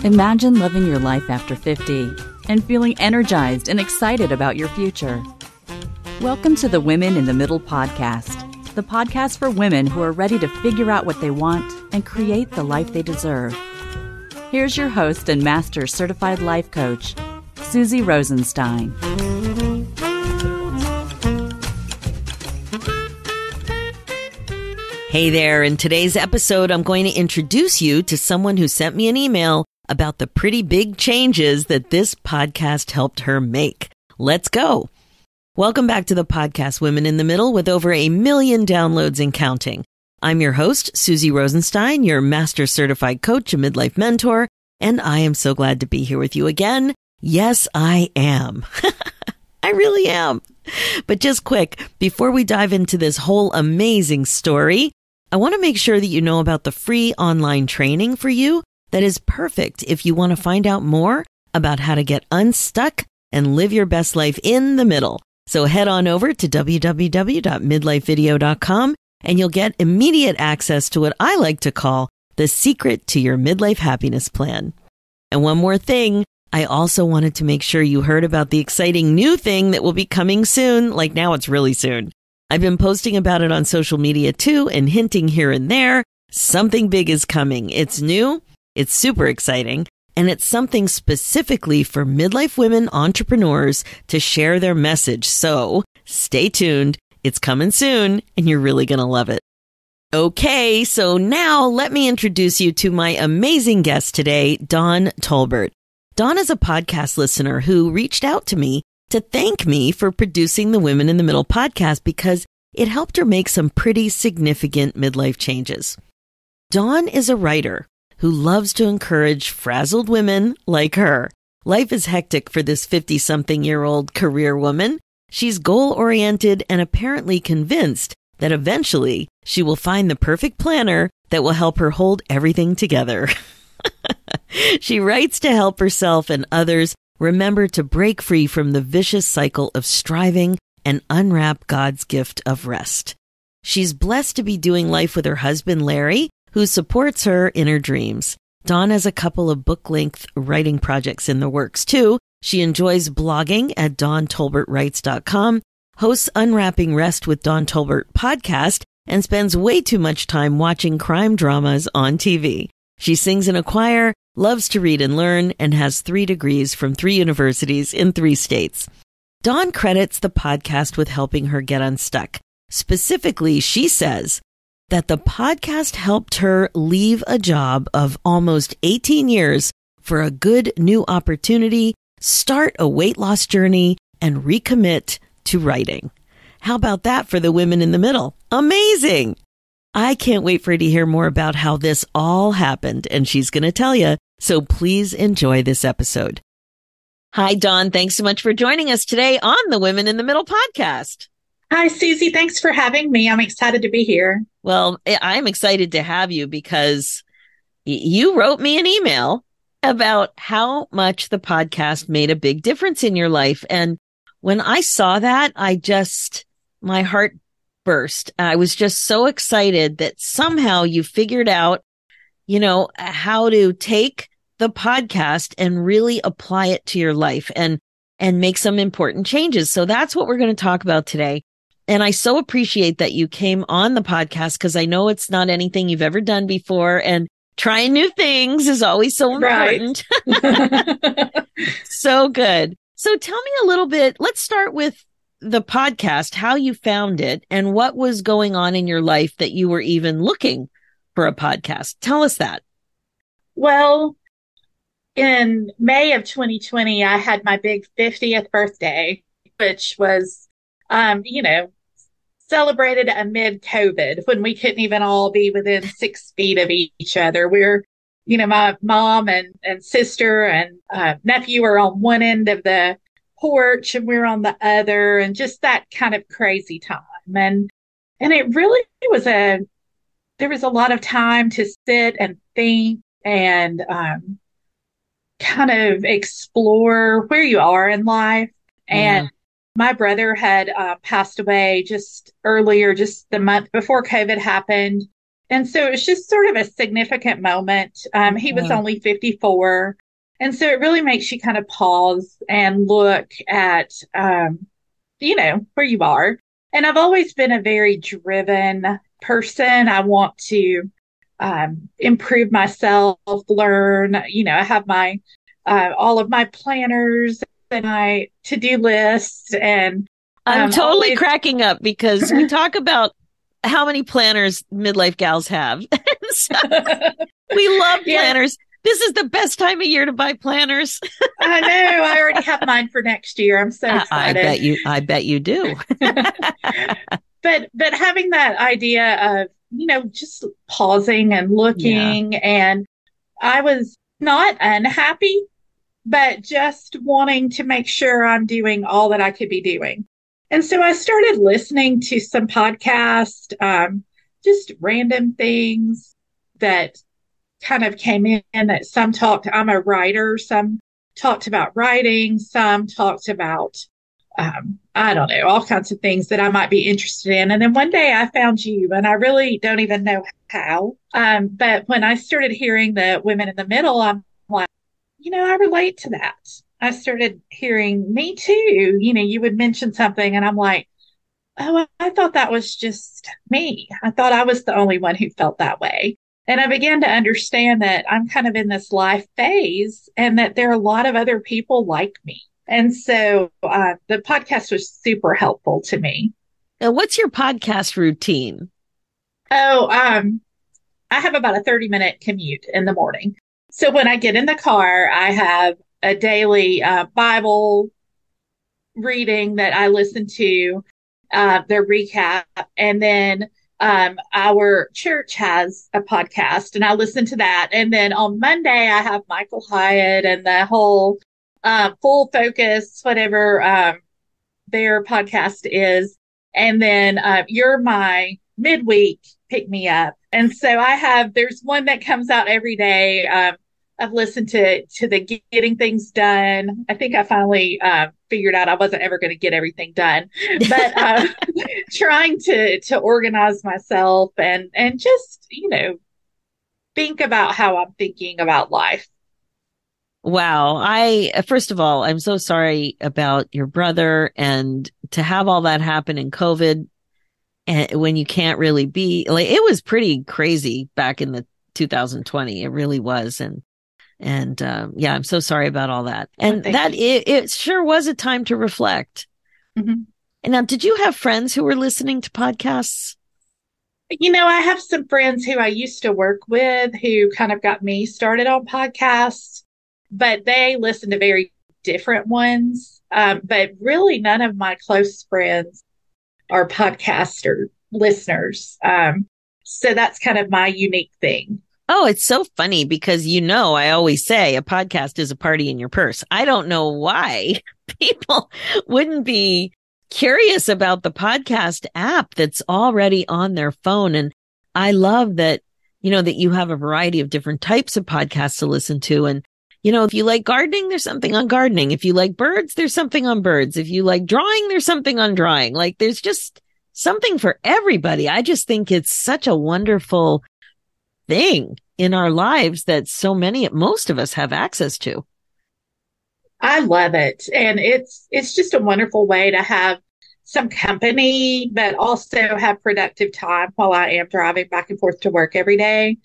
Imagine living your life after 50 and feeling energized and excited about your future. Welcome to the Women in the Middle podcast, the podcast for women who are ready to figure out what they want and create the life they deserve. Here's your host and master certified life coach, Susie Rosenstein. Hey there, in today's episode, I'm going to introduce you to someone who sent me an email about the pretty big changes that this podcast helped her make. Let's go. Welcome back to the podcast Women in the Middle with over 1 million downloads and counting. I'm your host, Susie Rosenstein, your master certified coach and midlife mentor, and I am so glad to be here with you again. Yes, I am. I really am. But just quick, before we dive into this whole amazing story, I want to make sure that you know about the free online training for you that is perfect if you want to find out more about how to get unstuck and live your best life in the middle. So head on over to www.midlifevideo.com and you'll get immediate access to what I like to call the secret to your midlife happiness plan. And one more thing, I also wanted to make sure you heard about the exciting new thing that will be coming soon. Like now it's really soon. I've been posting about it on social media too and hinting here and there. Something big is coming. It's new. It's super exciting, and it's something specifically for midlife women entrepreneurs to share their message. So stay tuned. It's coming soon, and you're really going to love it. Okay, so now let me introduce you to my amazing guest today, Dawn Tolbert. Dawn is a podcast listener who reached out to me to thank me for producing the Women in the Middle podcast because it helped her make some pretty significant midlife changes. Dawn is a writer who loves to encourage frazzled women like her. Life is hectic for this 50-something-year-old career woman. She's goal-oriented and apparently convinced that eventually she will find the perfect planner that will help her hold everything together. She writes to help herself and others remember to break free from the vicious cycle of striving and unwrap God's gift of rest. She's blessed to be doing life with her husband, Larry, who supports her in her dreams. Dawn has a couple of book-length writing projects in the works, too. She enjoys blogging at DawnTolbertWrites.com, hosts Unwrapping Rest with Dawn Tolbert podcast, and spends way too much time watching crime dramas on TV. She sings in a choir, loves to read and learn, and has 3 degrees from 3 universities in 3 states. Dawn credits the podcast with helping her get unstuck. Specifically, she says that the podcast helped her leave a job of almost 18 years for a good new opportunity, start a weight loss journey, and recommit to writing. How about that for the women in the middle? Amazing! I can't wait for her to hear more about how this all happened, and she's going to tell you, so please enjoy this episode. Hi, Dawn. Thanks so much for joining us today on the Women in the Middle podcast. Hi, Susie. Thanks for having me. I'm excited to be here. Well, I'm excited to have you because you wrote me an email about how much the podcast made a big difference in your life. And when I saw that, my heart burst. I was just so excited that somehow you figured out, how to take the podcast and really apply it to your life and make some important changes. So that's what we're going to talk about today. And I so appreciate that you came on the podcast because I know it's not anything you've ever done before, and trying new things is always so important. Right. So good. So tell me a little bit, let's start with the podcast, how you found it and what was going on in your life that you were even looking for a podcast. Tell us that. Well, in May of 2020, I had my big 50th birthday, which was, celebrated amid COVID when we couldn't even all be within 6 feet of each other. My mom and sister and nephew were on one end of the porch and we were on the other, and just that kind of crazy time. And it really was there was a lot of time to sit and think and kind of explore where you are in life. And my brother had passed away just the month before COVID happened. And so it was just sort of a significant moment. He was Yeah. only 54. And so it really makes you kind of pause and look at, where you are. And I've always been a very driven person. I want to improve myself, learn, I have my, all of my planners and my to-do lists and I'm totally always. cracking up because we talk about how many planners midlife gals have. So we love Yeah, planners. This is the best time of year to buy planners. I know. I already have mine for next year. I'm so excited. I bet you do. But having that idea of, just pausing and Yeah. looking, and I was not unhappy, but just wanting to make sure I'm doing all that I could be doing. And so I started listening to some podcasts, just random things that kind of came in that some talked, I'm a writer, some talked about writing, some talked about, I don't know, all kinds of things that I might be interested in. And then one day I found you, and I really don't even know how. But when I started hearing the women in the middle, I'm like, I relate to that. I started hearing me too. You would mention something, and I'm like, oh, I thought that was just me. I thought I was the only one who felt that way. And I began to understand that I'm kind of in this life phase and that there are a lot of other people like me. And so the podcast was super helpful to me. Now, what's your podcast routine? Oh, I have about a 30-minute commute in the morning. So when I get in the car, I have a daily Bible reading that I listen to, their recap. And then our church has a podcast and I listen to that. And then on Monday, I have Michael Hyatt and the whole Full Focus, whatever their podcast is. And then you're my midweek pick me up. And so there's one that comes out every day. I've listened to the getting things done. I think I finally figured out I wasn't ever going to get everything done, but trying to organize myself and just think about how I'm thinking about life. Wow. First of all, I'm so sorry about your brother and to have all that happen in COVID and when you can't really be like, it was pretty crazy back in the 2020. It really was. Yeah, I'm so sorry about all that. And it sure was a time to reflect. Mm-hmm. And now, did you have friends who were listening to podcasts? I have some friends who I used to work with who kind of got me started on podcasts, but they listen to very different ones. But really, none of my close friends are podcaster listeners. So that's kind of my unique thing. Oh, it's so funny because, I always say a podcast is a party in your purse. I don't know why people wouldn't be curious about the podcast app that's already on their phone. And I love that, that you have a variety of different types of podcasts to listen to. And, if you like gardening, there's something on gardening. If you like birds, there's something on birds. If you like drawing, there's something on drawing. Like there's just something for everybody. I just think it's such a wonderful thing in our lives that most of us have access to. I love it. And it's just a wonderful way to have some company, but also have productive time while I am driving back and forth to work every day.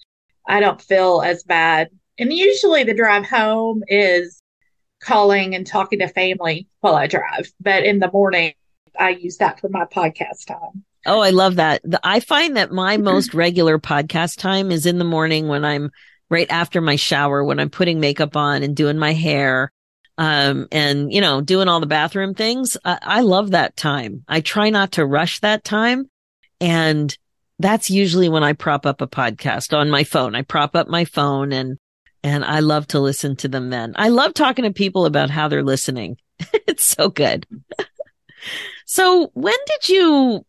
I don't feel as bad. And usually the drive home is calling and talking to family while I drive. But in the morning, I use that for my podcast time. Oh, I love that. I find that my most regular podcast time is in the morning when I'm right after my shower, when I'm putting makeup on and doing my hair, and, doing all the bathroom things. I love that time. I try not to rush that time. And that's usually when I prop up a podcast on my phone. I prop up my phone and I love to listen to them then. I love talking to people about how they're listening. It's so good. So when did you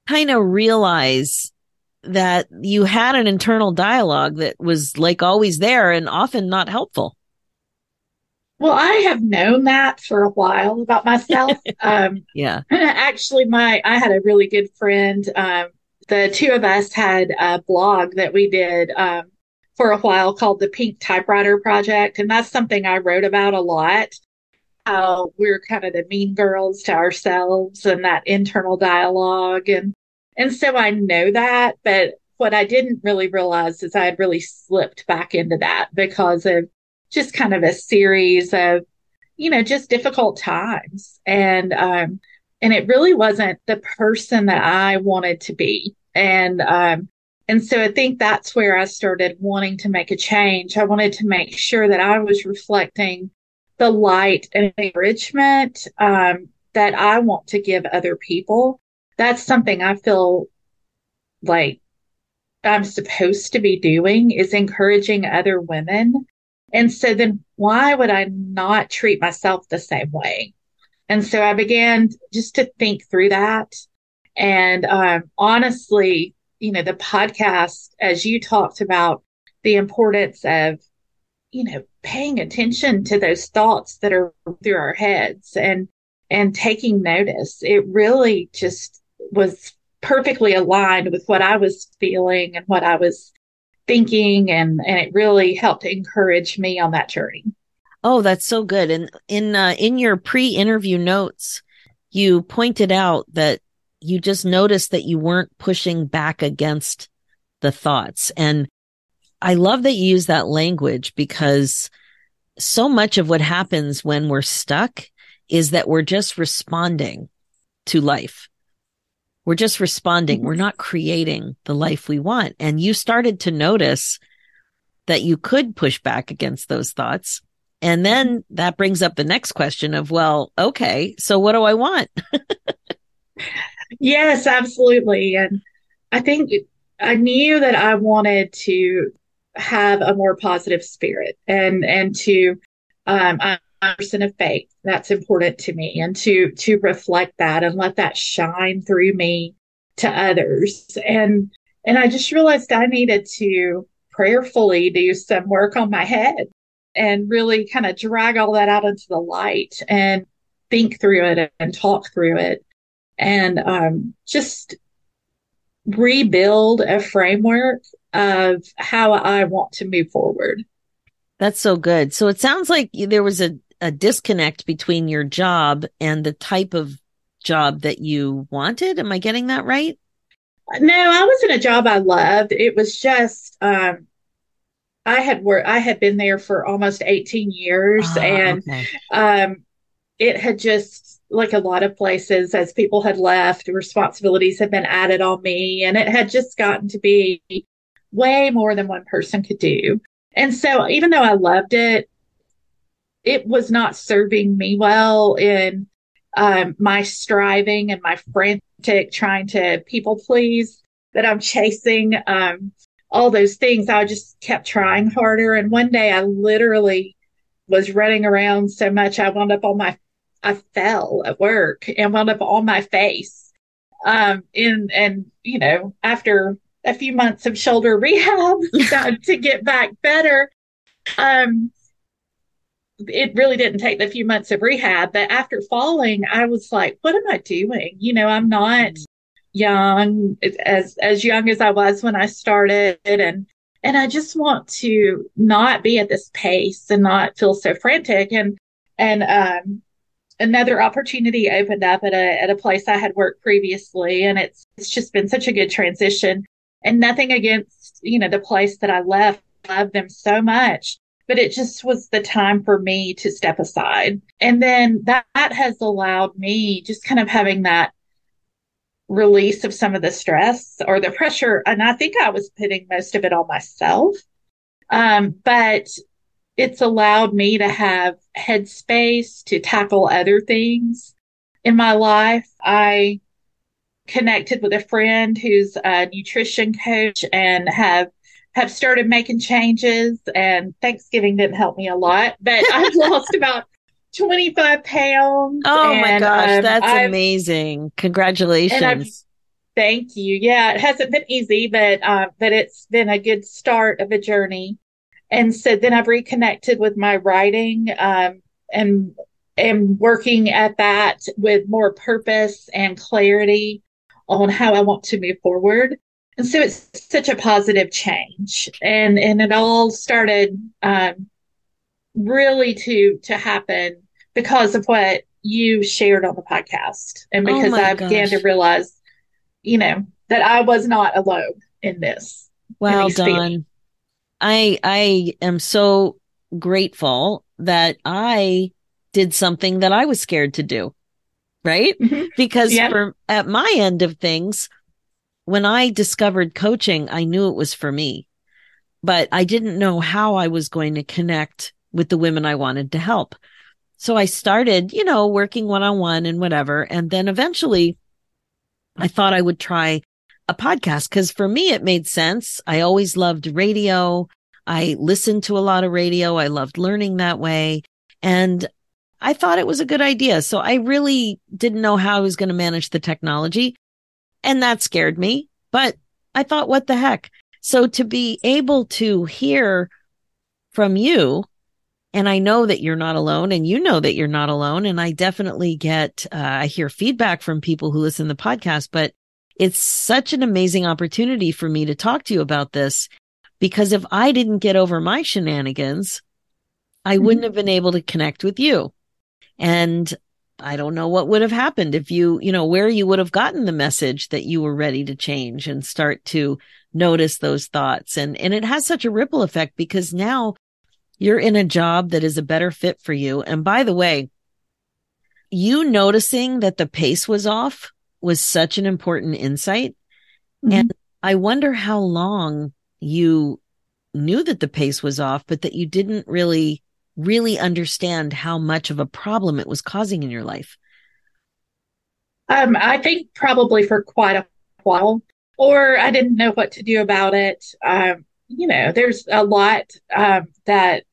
kind of realize that you had an internal dialogue that was like always there and often not helpful? Well, I have known that for a while about myself. Yeah. Actually, I had a really good friend the two of us had a blog that we did for a while called the Pink Typewriter Project. And that's something I wrote about a lot, how we're kind of the mean girls to ourselves and that internal dialogue. And so I know that, but what I didn't really realize is I had really slipped back into that because of just kind of a series of, just difficult times. And it really wasn't the person that I wanted to be. And so I think that's where I started wanting to make a change. I wanted to make sure that I was reflecting the light and encouragement that I want to give other people. That's something I feel like I'm supposed to be doing, is encouraging other women. And so then why would I not treat myself the same way? And so I began just to think through that. And honestly, the podcast, as you talked about the importance of, paying attention to those thoughts that are through our heads and taking notice, it really just was perfectly aligned with what I was feeling and what I was thinking. And it really helped encourage me on that journey. Oh, that's so good. And in your pre-interview notes, you pointed out that you just noticed that you weren't pushing back against the thoughts. And I love that you use that language, because so much of what happens when we're stuck is that we're just responding to life. We're just responding. Mm-hmm. We're not creating the life we want. And you started to notice that you could push back against those thoughts. And then that brings up the next question of, well, okay, so what do I want? Yes, absolutely. And I think I knew that I wanted to have a more positive spirit and to, I'm a person of faith. That's important to me, and to reflect that and let that shine through me to others. And I just realized I needed to prayerfully do some work on my head and really kind of drag all that out into the light and think through it and talk through it, and just rebuild a framework of how I want to move forward. That's so good. So it sounds like there was a disconnect between your job and the type of job that you wanted. Am I getting that right? No, I was in a job I loved. It was just I had been there for almost 18 years, and Okay. it had just, like a lot of places, as people had left, responsibilities had been added on me, and it had just gotten to be way more than one person could do. And so even though I loved it, it was not serving me well in my striving and my frantic trying to people please that I'm chasing. All those things, I just kept trying harder. And one day I literally was running around so much, I fell at work and wound up on my face. After a few months of shoulder rehab to get back better, it really didn't take the few months of rehab, but after falling, I was like, what am I doing? I'm not young, as young as I was when I started. And I just want to not be at this pace and not feel so frantic. And another opportunity opened up at a place I had worked previously. And it's just been such a good transition, and nothing against, the place that I left. I love them so much. But it just was the time for me to step aside. And then that has allowed me just kind of having that release of some of the stress or the pressure. And I think I was putting most of it on myself. But it's allowed me to have headspace to tackle other things in my life. I connected with a friend who's a nutrition coach and have started making changes, and Thanksgiving didn't help me a lot, but I've lost about 25 pounds. Oh my gosh, that's I've amazing. Congratulations. thank you. Yeah, it hasn't been easy, but it's been a good start of a journey. And so then I've reconnected with my writing, and am working at that with more purpose and clarity on how I want to move forward. And so it's such a positive change. And it all started really to happen because of what you shared on the podcast. And Oh because my I began to gosh. realize, that I was not alone in this, in Wow, these feelings. Dawn. I am so grateful that I did something that I was scared to do, right? Hmm. Because Yeah. for at my end of things, when I discovered coaching, I knew it was for me, but I didn't know how I was going to connect with the women I wanted to help. So I started, working one on one and whatever. And then eventually I thought I would try a podcast because for me, it made sense. I always loved radio. I listened to a lot of radio. I loved learning that way. And I thought it was a good idea. So I really didn't know how I was going to manage the technology. And that scared me. But I thought, what the heck? So to be able to hear from you, and I know that you're not alone, and you know that you're not alone. And I definitely I hear feedback from people who listen to the podcast, but it's such an amazing opportunity for me to talk to you about this because if I didn't get over my shenanigans, I wouldn't have been able to connect with you. And I don't know what would have happened if where you would have gotten the message that you were ready to change and start to notice those thoughts. And it has such a ripple effect because now you're in a job that is a better fit for you. And by the way, you noticing that the pace was off was such an important insight. And Hmm. I wonder how long you knew that the pace was off, but that you didn't really understand how much of a problem it was causing in your life. I think probably for quite a while, or I didn't know what to do about it. There's a lot that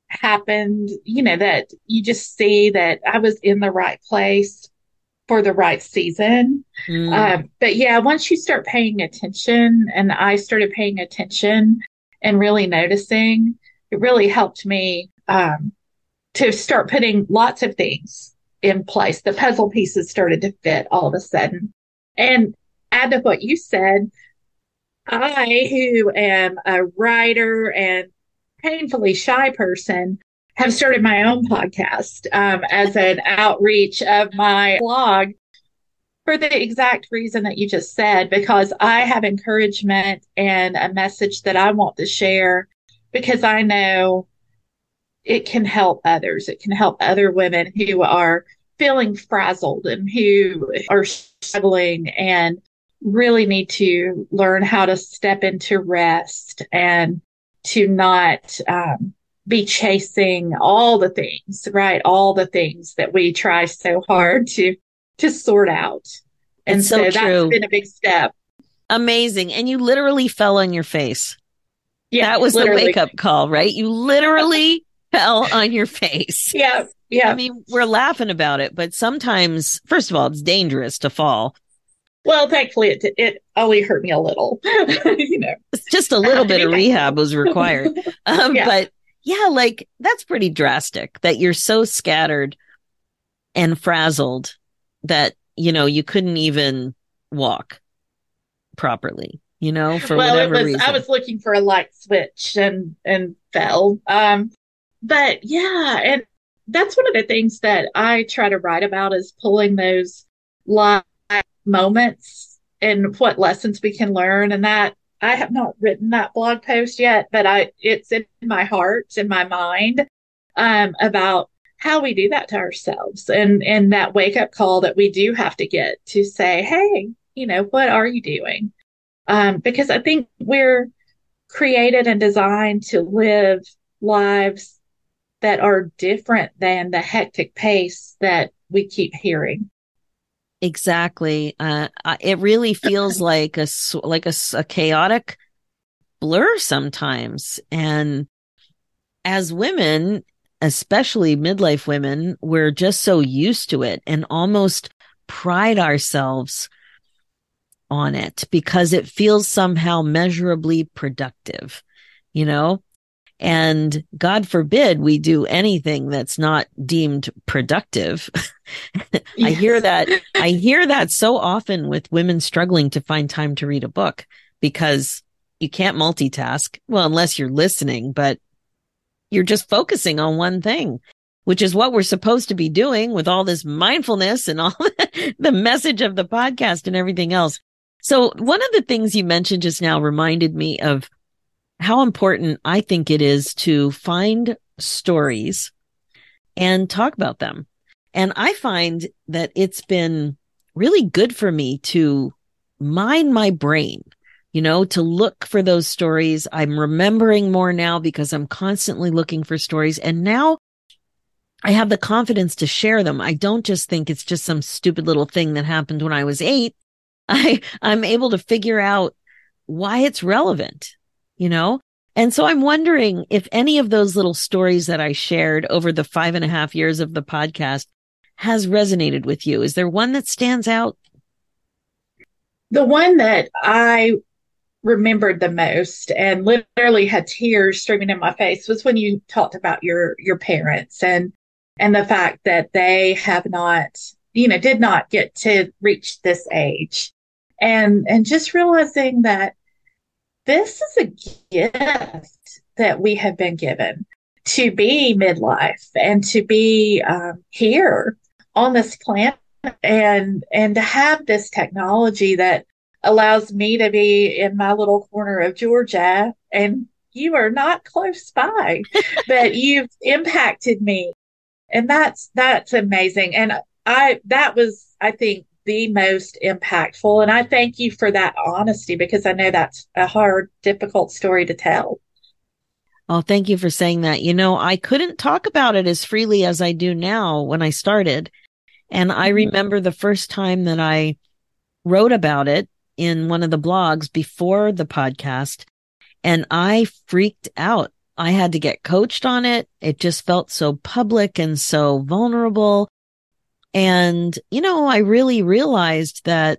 happened, that you just see that I was in the right place for the right season. Mm. But yeah, once you start paying attention, and I started paying attention and really noticing, it really helped me to start putting lots of things in place. The puzzle pieces started to fit all of a sudden. And add to what you said, I, who am a writer and painfully shy person, have started my own podcast as an outreach of my blog for the exact reason that you just said, because I have encouragement and a message that I want to share because I know it can help others. It can help other women who are feeling frazzled and who are struggling and really need to learn how to step into rest and to not be chasing all the things, right? All the things that we try so hard to sort out. It's And so so that's true. been a big step. Amazing. And you literally fell on your face. Yeah, That was the wake literally. up call, right? You literally fell on your face. Yeah, I yeah. mean, we're laughing about it, but sometimes, first of all, it's dangerous to fall. Well, thankfully, it only hurt me a little. It's just a I little have to bit be of rehab thankful. was required. Yeah. But yeah, like that's pretty drastic that you're so scattered and frazzled that, you couldn't even walk properly, for Well, whatever I reason. was looking for a light switch and fell. But yeah, and that's one of the things that I try to write about is pulling those light moments and what lessons we can learn. And that I have not written that blog post yet, but it's in my heart, in my mind, about how we do that to ourselves and that wake up call that we do have to get to say, hey, what are you doing? Because I think we're created and designed to live lives that are different than the hectic pace that we keep hearing. Exactly. It really feels like a chaotic blur sometimes. And as women, especially midlife women, we're just so used to it and almost pride ourselves on it because it feels somehow measurably productive, you know? And God forbid we do anything that's not deemed productive. I hear that so often with women struggling to find time to read a book because you can't multitask. Well, unless you're listening, but you're just focusing on one thing, which is what we're supposed to be doing with all this mindfulness and all the message of the podcast and everything else. So one of the things you mentioned just now reminded me of how important I think it is to find stories and talk about them. And I find that it's been really good for me to mine my brain, to look for those stories. I'm remembering more now because I'm constantly looking for stories. And now I have the confidence to share them. I don't just think it's just some stupid little thing that happened when I was 8. I'm able to figure out why it's relevant. And so I'm wondering if any of those little stories that I shared over the 5.5 years of the podcast has resonated with you. Is there one that stands out? The one that I remembered the most and literally had tears streaming in my face was when you talked about your parents and the fact that they have not, did not get to reach this age. And just realizing that this is a gift that we have been given to be midlife and to be here on this planet and to have this technology that allows me to be in my little corner of Georgia, and you are not close by, but you've impacted me. And that's amazing. And that was, I think, the most impactful. And I thank you for that honesty because I know that's a hard, difficult story to tell. Oh, thank you for saying that. I couldn't talk about it as freely as I do now when I started. And I remember the first time that I wrote about it in one of the blogs before the podcast, and I freaked out. I had to get coached on it. It just felt so public and so vulnerable. And, I really realized that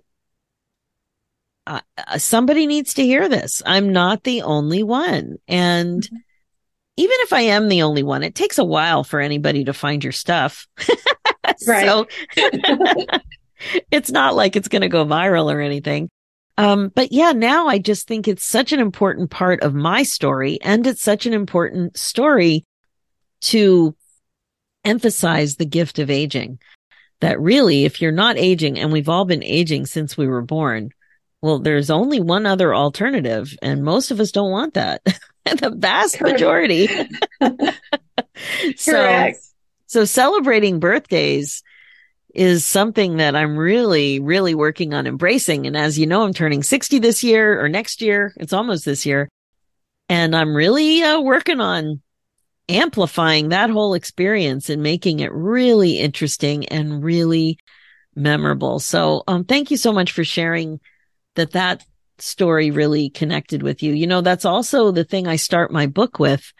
somebody needs to hear this. I'm not the only one. And even if I am the only one, it takes a while for anybody to find your stuff. Right. So it's not like it's going to go viral or anything. But yeah, now I just think it's such an important part of my story, and it's such an important story to emphasize the gift of aging. That really, if you're not aging, and we've all been aging since we were born, well, there's only one other alternative, and most of us don't want that. The vast majority. Correct. So celebrating birthdays is something that I'm really, really working on embracing. And as you know, I'm turning 60 this year or next year. It's almost this year. And I'm really working on amplifying that whole experience and making it really interesting and really memorable. So thank you so much for sharing that story really connected with you. That's also the thing I start my book with,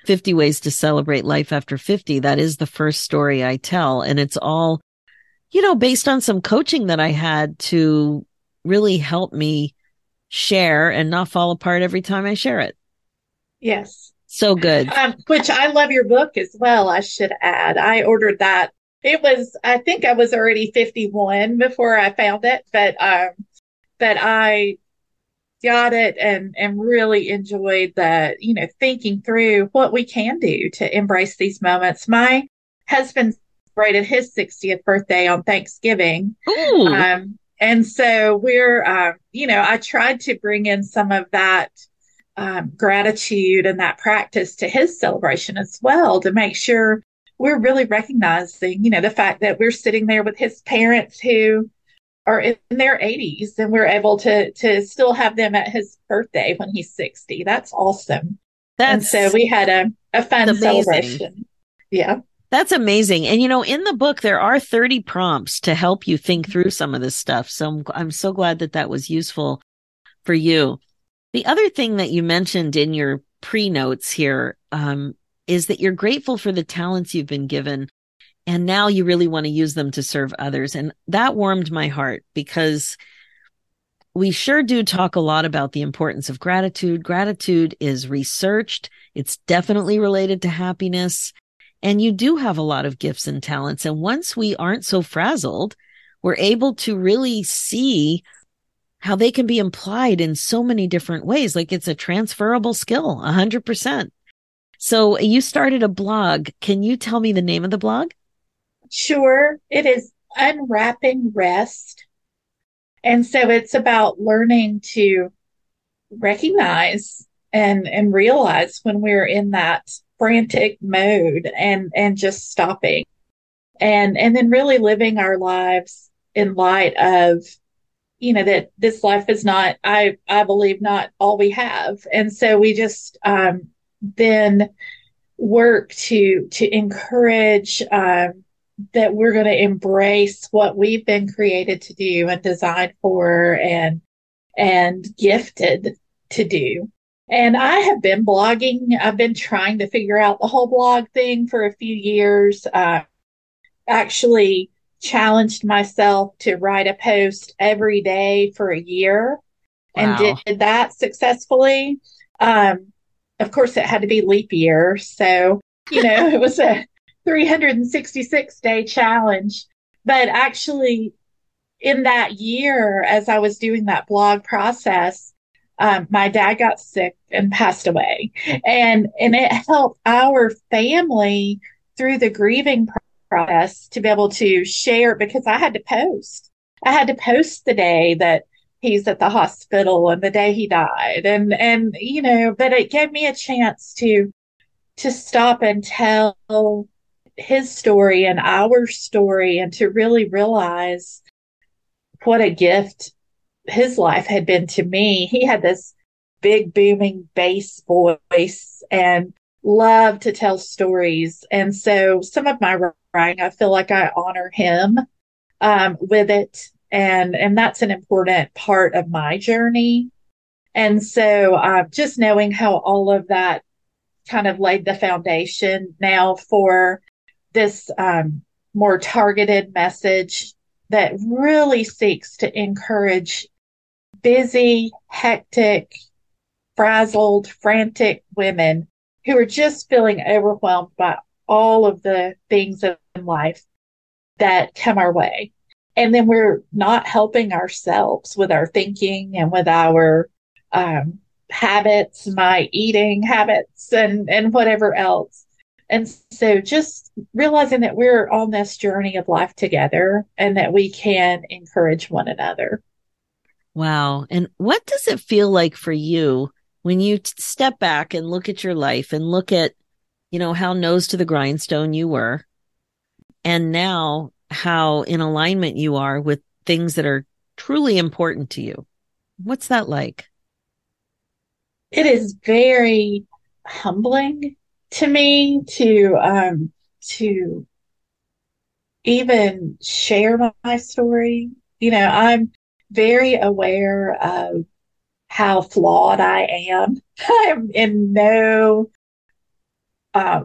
50 Ways to Celebrate Life After 50. That is the first story I tell. And it's all, based on some coaching that I had to really help me share and not fall apart every time I share it. Yes. So good. Which I love your book as well, I should add. I ordered that. I think I was already 51 before I found it, but I got it and really enjoyed thinking through what we can do to embrace these moments. My husband celebrated his 60th birthday on Thanksgiving. And so we're, I tried to bring in some of that gratitude and that practice to his celebration as well, to make sure we're really recognizing, the fact that we're sitting there with his parents who are in their 80s, and we're able to still have them at his birthday when he's 60. That's awesome. And so we had a fun celebration. Yeah. That's amazing. And, in the book, there are 30 prompts to help you think through some of this stuff. So I'm so glad that was useful for you. The other thing that you mentioned in your pre-notes here is that you're grateful for the talents you've been given, and now you really want to use them to serve others. And that warmed my heart because we sure do talk a lot about the importance of gratitude. Gratitude is researched. It's definitely related to happiness. And you do have a lot of gifts and talents. And once we aren't so frazzled, we're able to really see how they can be applied in so many different ways. Like it's a transferable skill, 100%. So you started a blog. Can you tell me the name of the blog? Sure. It is Unwrapping Rest. And so it's about learning to recognize and realize when we're in that frantic mode and just stopping and then really living our lives in light of, that this life is not, I believe, not all we have. And so we just then work to encourage that we're going to embrace what we've been created to do and designed for and gifted to do. And I have been blogging. I've been trying to figure out the whole blog thing for a few years. Actually challenged myself to write a post every day for a year and Wow. did that successfully. Of course, it had to be leap year. So, it was a 366-day challenge. But actually, in that year, as I was doing that blog process, my dad got sick and passed away. And it helped our family through the grieving process to be able to share because I had to post. I had to post the day that he's at the hospital and the day he died. And but it gave me a chance to stop and tell his story and our story and to really realize what a gift his life had been to me. He had this big booming bass voice and loved to tell stories. And so some of my writing, I feel like I honor him with it. And that's an important part of my journey. And so just knowing how all of that kind of laid the foundation now for this more targeted message that really seeks to encourage busy, hectic, frazzled, frantic women who are just feeling overwhelmed by all of the things in life that come our way. And then we're not helping ourselves with our thinking and with our habits, my eating habits and whatever else. And so just realizing that we're on this journey of life together and that we can encourage one another. Wow. And what does it feel like for you when you step back and look at your life and look at, how nose to the grindstone you were, and now how in alignment you are with things that are truly important to you? What's that like? It is very humbling to me to even share my story. I'm very aware of how flawed I am. I'm in no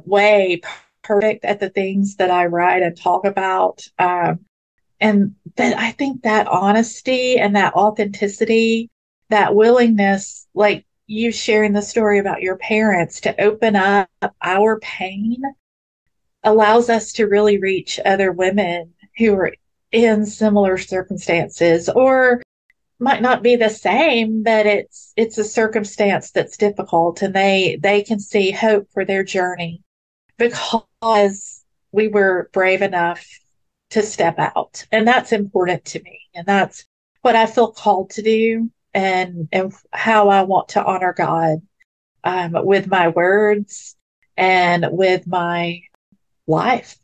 way perfect at the things that I write and talk about. And that I think that honesty and that authenticity, that willingness, like you sharing the story about your parents, to open up our pain allows us to really reach other women who are in similar circumstances or might not be the same, but it's a circumstance that's difficult and they can see hope for their journey because we were brave enough to step out. And that's important to me. And that's what I feel called to do and how I want to honor God with my words and with my life.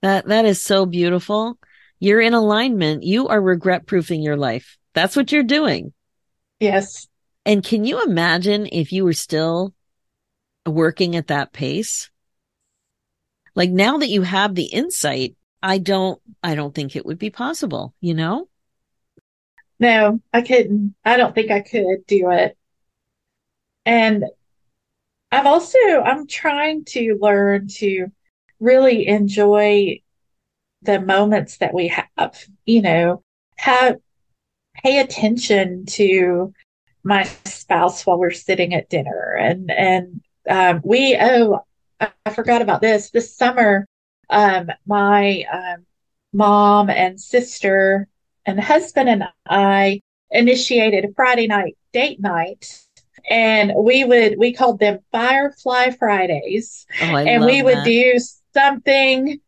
That is so beautiful. You're in alignment. You are regret proofing your life. That's what you're doing. Yes. And can you imagine if you were still working at that pace? Like now that you have the insight, I don't think it would be possible, No, I couldn't. I don't think I could do it. And I'm trying to learn to really enjoy the moments that we have, have pay attention to my spouse while we're sitting at dinner. I forgot about this summer. My mom and sister and husband and I initiated a Friday night date night, and we called them Firefly Fridays, Oh, I and we love would that. do something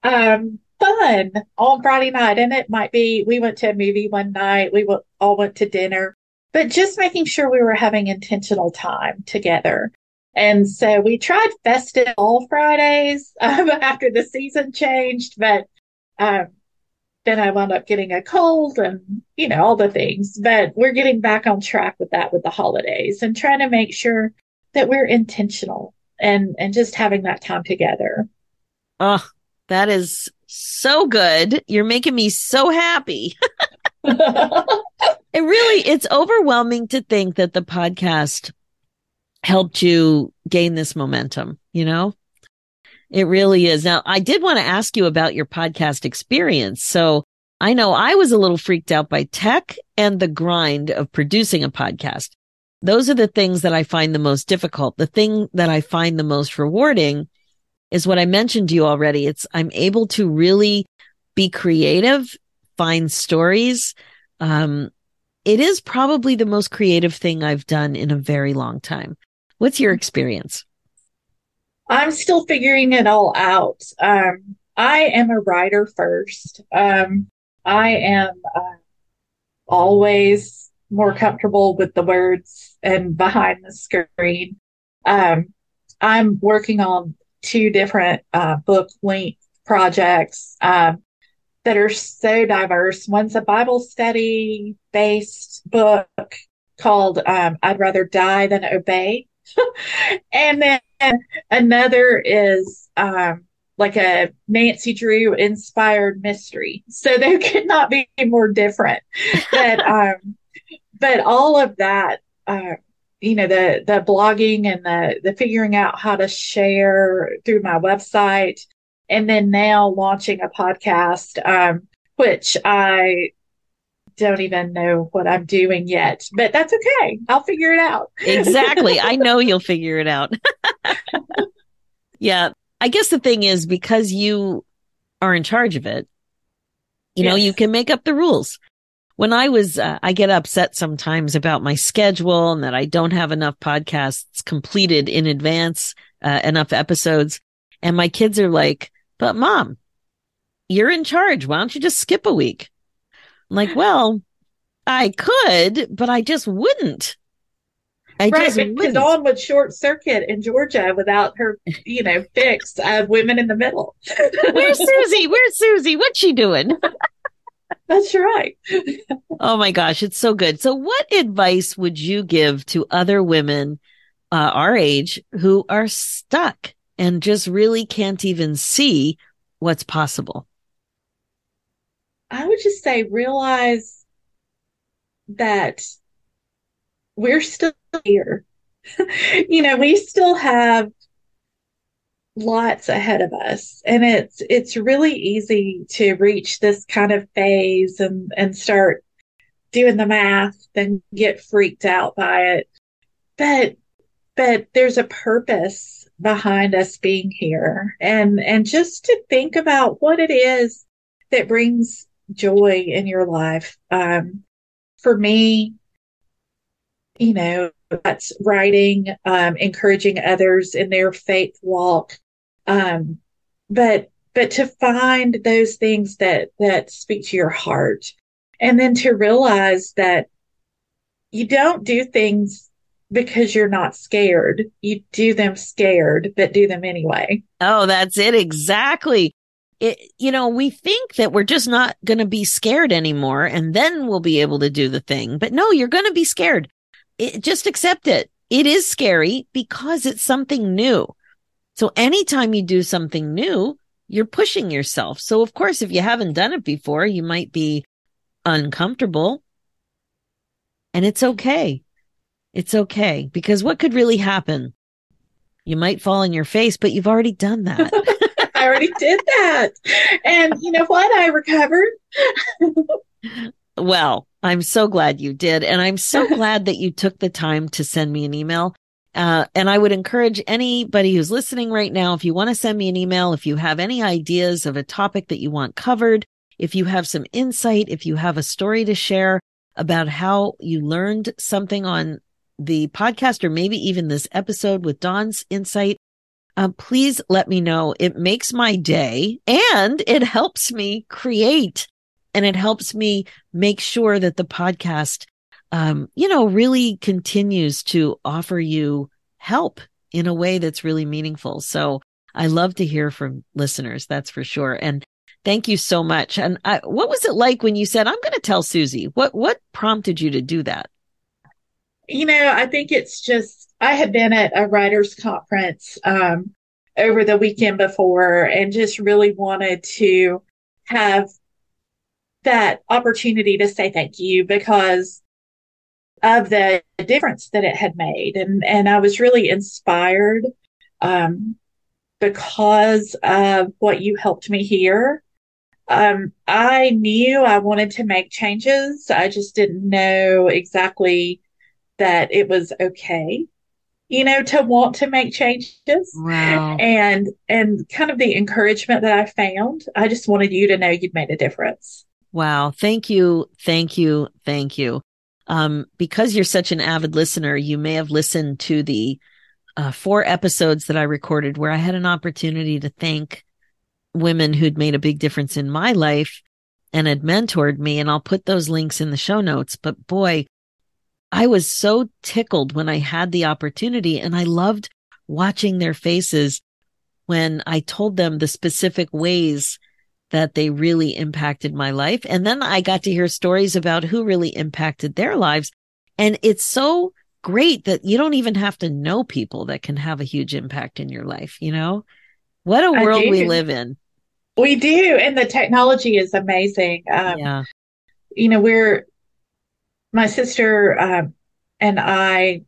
fun on Friday night. And it might be we went to a movie one night, all went to dinner, but just making sure we were having intentional time together. And so we tried festive all Fridays after the season changed, but um, then I wound up getting a cold and, all the things. But we're getting back on track with that with the holidays and trying to make sure that we're intentional and just having that time together. Oh, that is so good. You're making me so happy. It's overwhelming to think that the podcast helped you gain this momentum, It really is. Now, I did want to ask you about your podcast experience. So I know I was a little freaked out by tech and the grind of producing a podcast. Those are the things that I find the most difficult. The thing that I find the most rewarding is what I mentioned to you already. I'm able to really be creative, find stories. It is probably the most creative thing I've done in a very long time. What's your experience? I'm still figuring it all out. I am a writer first. I am always more comfortable with the words and behind the screen. Um, I'm working on two different book length projects that are so diverse. One's a Bible study based book called I'd Rather Die Than Obey. And then another is like a Nancy Drew inspired mystery. So they could not be more different. But but all of that, the blogging and the figuring out how to share through my website, and then now launching a podcast, which I don't even know what I'm doing yet, but that's okay. I'll figure it out. Exactly. I know you'll figure it out. Yeah. I guess the thing is, because you are in charge of it, Yes. you can make up the rules. When I get upset sometimes about my schedule and that I don't have enough podcasts completed in advance, enough episodes. And my kids are like, but Mom, you're in charge. Why don't you just skip a week? I'm like, well, I could, but I just wouldn't. Right, because Dawn would short circuit in Georgia without her, fix of women in the middle. Where's Susie? Where's Susie? What's she doing? That's right. Oh my gosh, it's so good. So what advice would you give to other women our age who are stuck and just really can't even see what's possible? I would just say realize that we're still here. We still have lots ahead of us, and it's really easy to reach this kind of phase and start doing the math and get freaked out by it. But there's a purpose behind us being here, and just to think about what it is that brings joy in your life. For me, that's writing, encouraging others in their faith walk. But to find those things that speak to your heart, and then to realize that you don't do things because you're not scared. You do them scared, but do them anyway. Oh, that's it. Exactly. We think that we're just not going to be scared anymore, and then we'll be able to do the thing. But no, you're going to be scared. Just accept it. It is scary because it's something new. So anytime you do something new, you're pushing yourself. So of course, if you haven't done it before, you might be uncomfortable, and it's okay. It's okay, because what could really happen? You might fall on your face, but you've already done that. I already did that. And you know what? I recovered. Well, I'm so glad you did. And I'm so glad that you took the time to send me an email. And I would encourage anybody who's listening right now, if you want to send me an email, if you have any ideas of a topic that you want covered, if you have some insight, if you have a story to share about how you learned something on the podcast, or maybe even this episode with Dawn's insight, please let me know. It makes my day and it helps me create, and it helps me make sure that the podcast, really continues to offer you help in a way that's really meaningful. So I love to hear from listeners. That's for sure. And thank you so much. And what was it like when you said, I'm going to tell Susie? What prompted you to do that? I think it's just, I had been at a writer's conference over the weekend before and just really wanted to have that opportunity to say thank you because of the difference that it had made. And I was really inspired because of what you helped me hear. I knew I wanted to make changes. I just didn't know exactly that it was okay, to want to make changes. Wow. And kind of the encouragement that I found, I just wanted you to know you'd made a difference. Wow. Thank you. Thank you. Thank you. Because you're such an avid listener, you may have listened to the 4 episodes that I recorded where I had an opportunity to thank women who'd made a big difference in my life and had mentored me. And I'll put those links in the show notes. But boy, I was so tickled when I had the opportunity, and I loved watching their faces when I told them the specific ways that they really impacted my life. And then I got to hear stories about who really impacted their lives. And it's so great that you don't even have to know people that can have a huge impact in your life. What a world we live in. We do. And the technology is amazing. Yeah. My sister and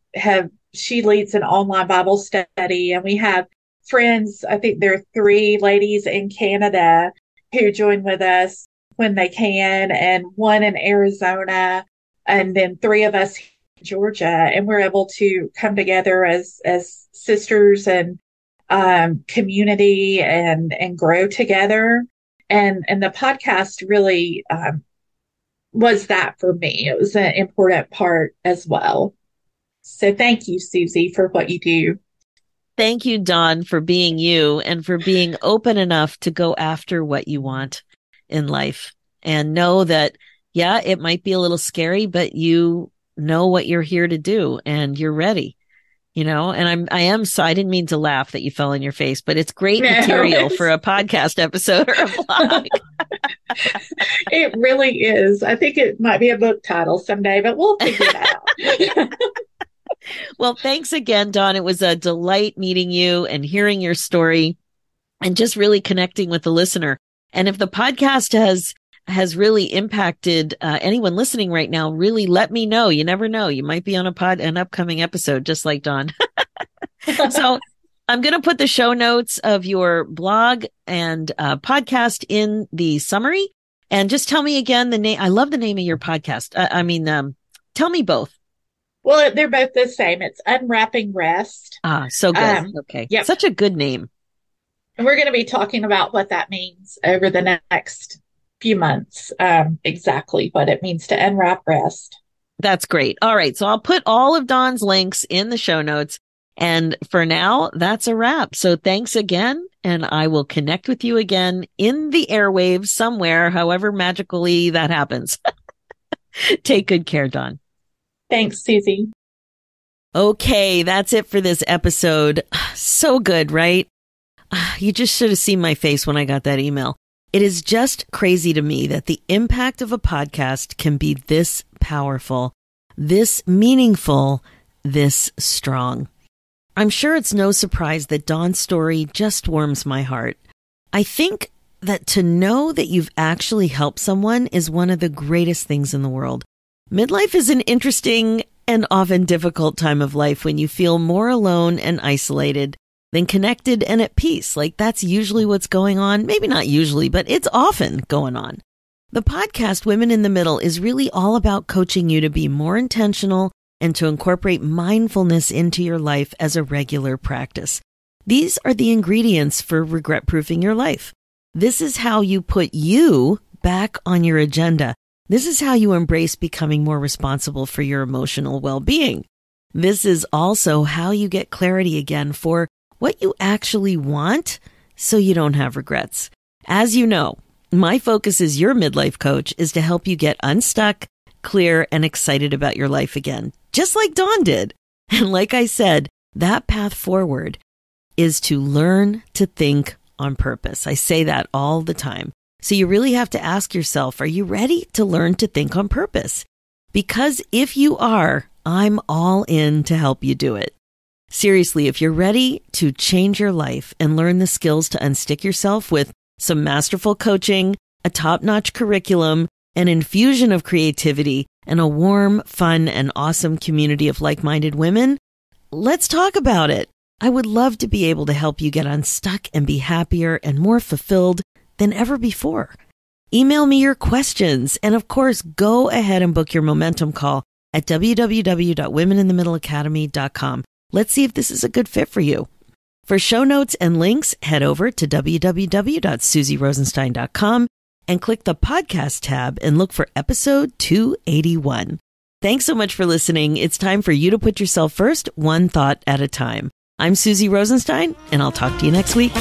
she leads an online Bible study, and we have friends. I think there are 3 ladies in Canada who join with us when they can, and 1 in Arizona, and then 3 of us in Georgia. And we're able to come together as sisters and community and grow together. And the podcast really was that for me. It was an important part as well. So thank you, Susie, for what you do. Thank you, Dawn, for being you and for being open enough to go after what you want in life, and know that, yeah, it might be a little scary, but you know what you're here to do and you're ready, and I didn't mean to laugh that you fell on your face, but it's great material for a podcast episode or a blog. It really is. I think it might be a book title someday, but we'll figure it out. Well, thanks again, Dawn. It was a delight meeting you and hearing your story and just really connecting with the listener. And if the podcast has really impacted anyone listening right now, really let me know. You never know. You might be on an upcoming episode, just like Dawn. So I'm going to put the show notes of your blog and podcast in the summary. And just tell me again the name. I love the name of your podcast. Tell me both. Well, they're both the same. It's Unwrapping Rest. So good. Okay. Yep. Such a good name. And we're going to be talking about what that means over the next few months, exactly what it means to unwrap rest. That's great. All right. So I'll put all of Dawn's links in the show notes. And for now, that's a wrap. So thanks again. And I will connect with you again in the airwaves somewhere, however magically that happens. Take good care, Dawn. Thanks, Susie. Okay, that's it for this episode. So good, right? You just should have seen my face when I got that email. It is just crazy to me that the impact of a podcast can be this powerful, this meaningful, this strong. I'm sure it's no surprise that Dawn's story just warms my heart. I think that to know that you've actually helped someone is one of the greatest things in the world. Midlife is an interesting and often difficult time of life when you feel more alone and isolated than connected and at peace. Like that's usually what's going on. Maybe not usually, but it's often going on. The podcast Women in the Middle is really all about coaching you to be more intentional and to incorporate mindfulness into your life as a regular practice. These are the ingredients for regret-proofing your life. This is how you put you back on your agenda. This is how you embrace becoming more responsible for your emotional well-being. This is also how you get clarity again for what you actually want so you don't have regrets. As you know, my focus as your midlife coach is to help you get unstuck, clear, and excited about your life again, just like Dawn did. And like I said, that path forward is to learn to think on purpose. I say that all the time. So you really have to ask yourself, are you ready to learn to think on purpose? Because if you are, I'm all in to help you do it. Seriously, if you're ready to change your life and learn the skills to unstick yourself with some masterful coaching, a top-notch curriculum, an infusion of creativity, and a warm, fun, and awesome community of like-minded women, let's talk about it. I would love to be able to help you get unstuck and be happier and more fulfilled than ever before. Email me your questions, and of course, go ahead and book your momentum call at www.womeninthemiddleacademy.com. Let's see if this is a good fit for you. For show notes and links, head over to www.susierosenstein.com and click the podcast tab and look for episode 281. Thanks so much for listening. It's time for you to put yourself first, one thought at a time. I'm Susie Rosenstein, and I'll talk to you next week.